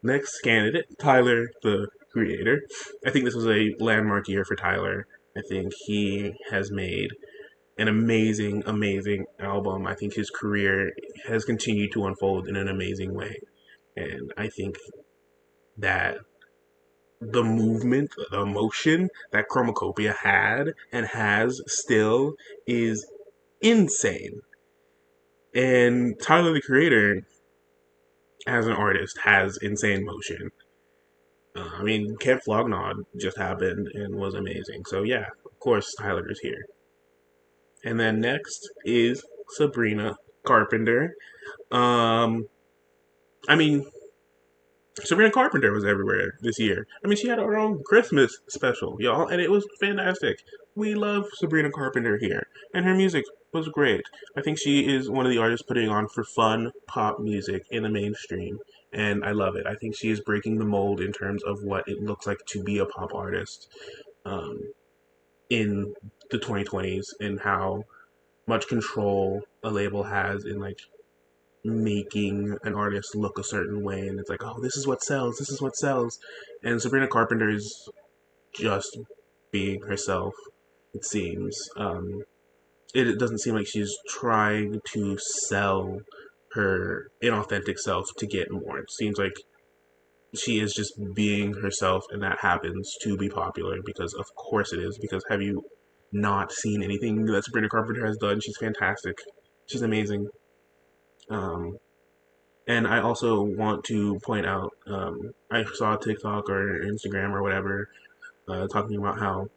Next candidate, Tyler, the Creator. I think this was a landmark year for Tyler. I think he has made an amazing, amazing album. I think his career has continued to unfold in an amazing way. And I think that the movement, the emotion that Chromacopia had and has still is insane. And Tyler the Creator, as an artist, has insane motion. I mean, Camp Flognod just happened and was amazing. So yeah, of course Tyler is here. And then next is Sabrina Carpenter. Um, I mean, Sabrina Carpenter was everywhere this year. I mean, she had her own Christmas special, y'all, and it was fantastic. We love Sabrina Carpenter here, and her music was great. I think she is one of the artists putting on for fun pop music in the mainstream, and I love it. I think she is breaking the mold in terms of what it looks like to be a pop artist, um, in the 2020s, and how much control a label has in, like, making an artist look a certain way, and it's like, oh, this is what sells, this is what sells. And Sabrina Carpenter is just being herself, it seems. It doesn't seem like she's trying to sell her inauthentic self to get more. It seems like she is just being herself, and that happens to be popular because, of course, it is. Because have you not seen anything that Sabrina Carpenter has done? She's fantastic. She's amazing. Um, And I also want to point out, I saw TikTok or Instagram or whatever, talking about how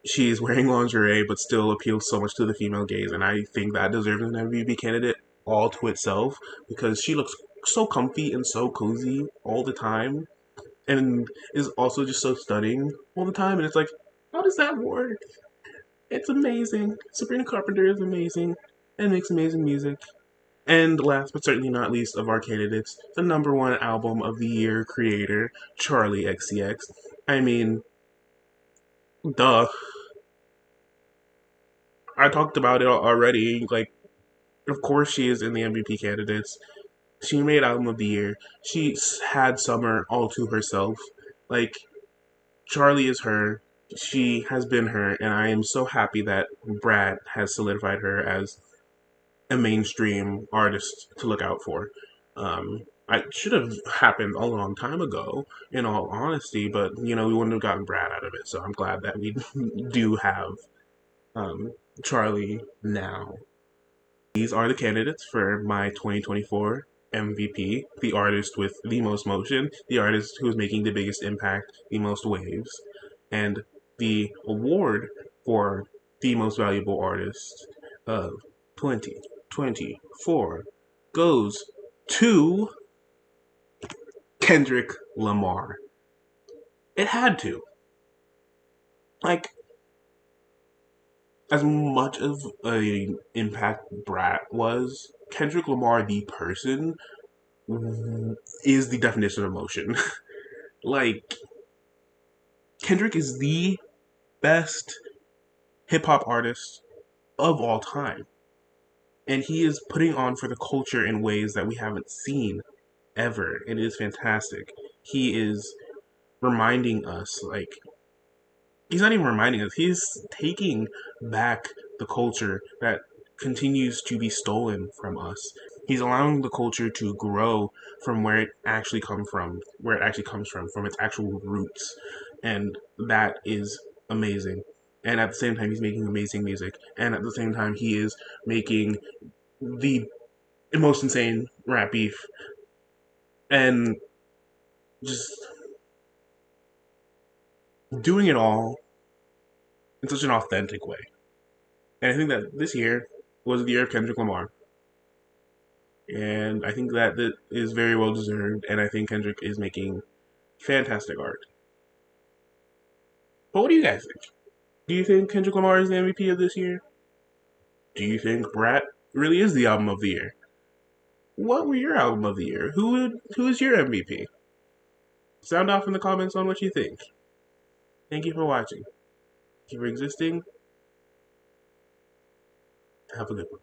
she is wearing lingerie but still appeals so much to the female gaze. And I think that deserves an MVP candidate all to itself, because she looks so comfy and so cozy all the time, and is also just so stunning all the time. And it's like, how does that work? It's amazing. Sabrina Carpenter is amazing and makes amazing music. And last but certainly not least of our candidates, the number one album of the year creator, Charlie XCX. I mean, duh. I talked about it already. Like, of course she is in the MVP candidates. She made album of the year. She had summer all to herself. Like, Charlie is her. She has been her, and I am so happy that Brad has solidified her as a mainstream artist to look out for. I should have happened a long time ago, in all honesty, but we wouldn't have gotten Brad out of it. So I'm glad that we do have, um, Charlie now. These are the candidates for my 2024 MVP, the artist with the most motion, the artist who is making the biggest impact, the most waves, and the award for the most valuable artist of 2024 goes to Kendrick Lamar. It had to. Like, as much of a impact Brat was, Kendrick Lamar, the person, is the definition of emotion. Like, Kendrick is the best hip hop artist of all time. And he is putting on for the culture in ways that we haven't seen ever. It is fantastic. He is reminding us, like, he's not even reminding us, he's taking back the culture that continues to be stolen from us. He's allowing the culture to grow from where it actually comes from its actual roots. And that is amazing. And at the same time, he's making amazing music. And at the same time, he is making the most insane rap beef. And just doing it all in such an authentic way. And I think that this year was the year of Kendrick Lamar. And I think that that is very well deserved. And I think Kendrick is making fantastic art. But what do you guys think? Do you think Kendrick Lamar is the MVP of this year? Do you think Brat really is the album of the year? What were your album of the year? Who is your MVP? Sound off in the comments on what you think. Thank you for watching. Thank you for existing. Have a good one.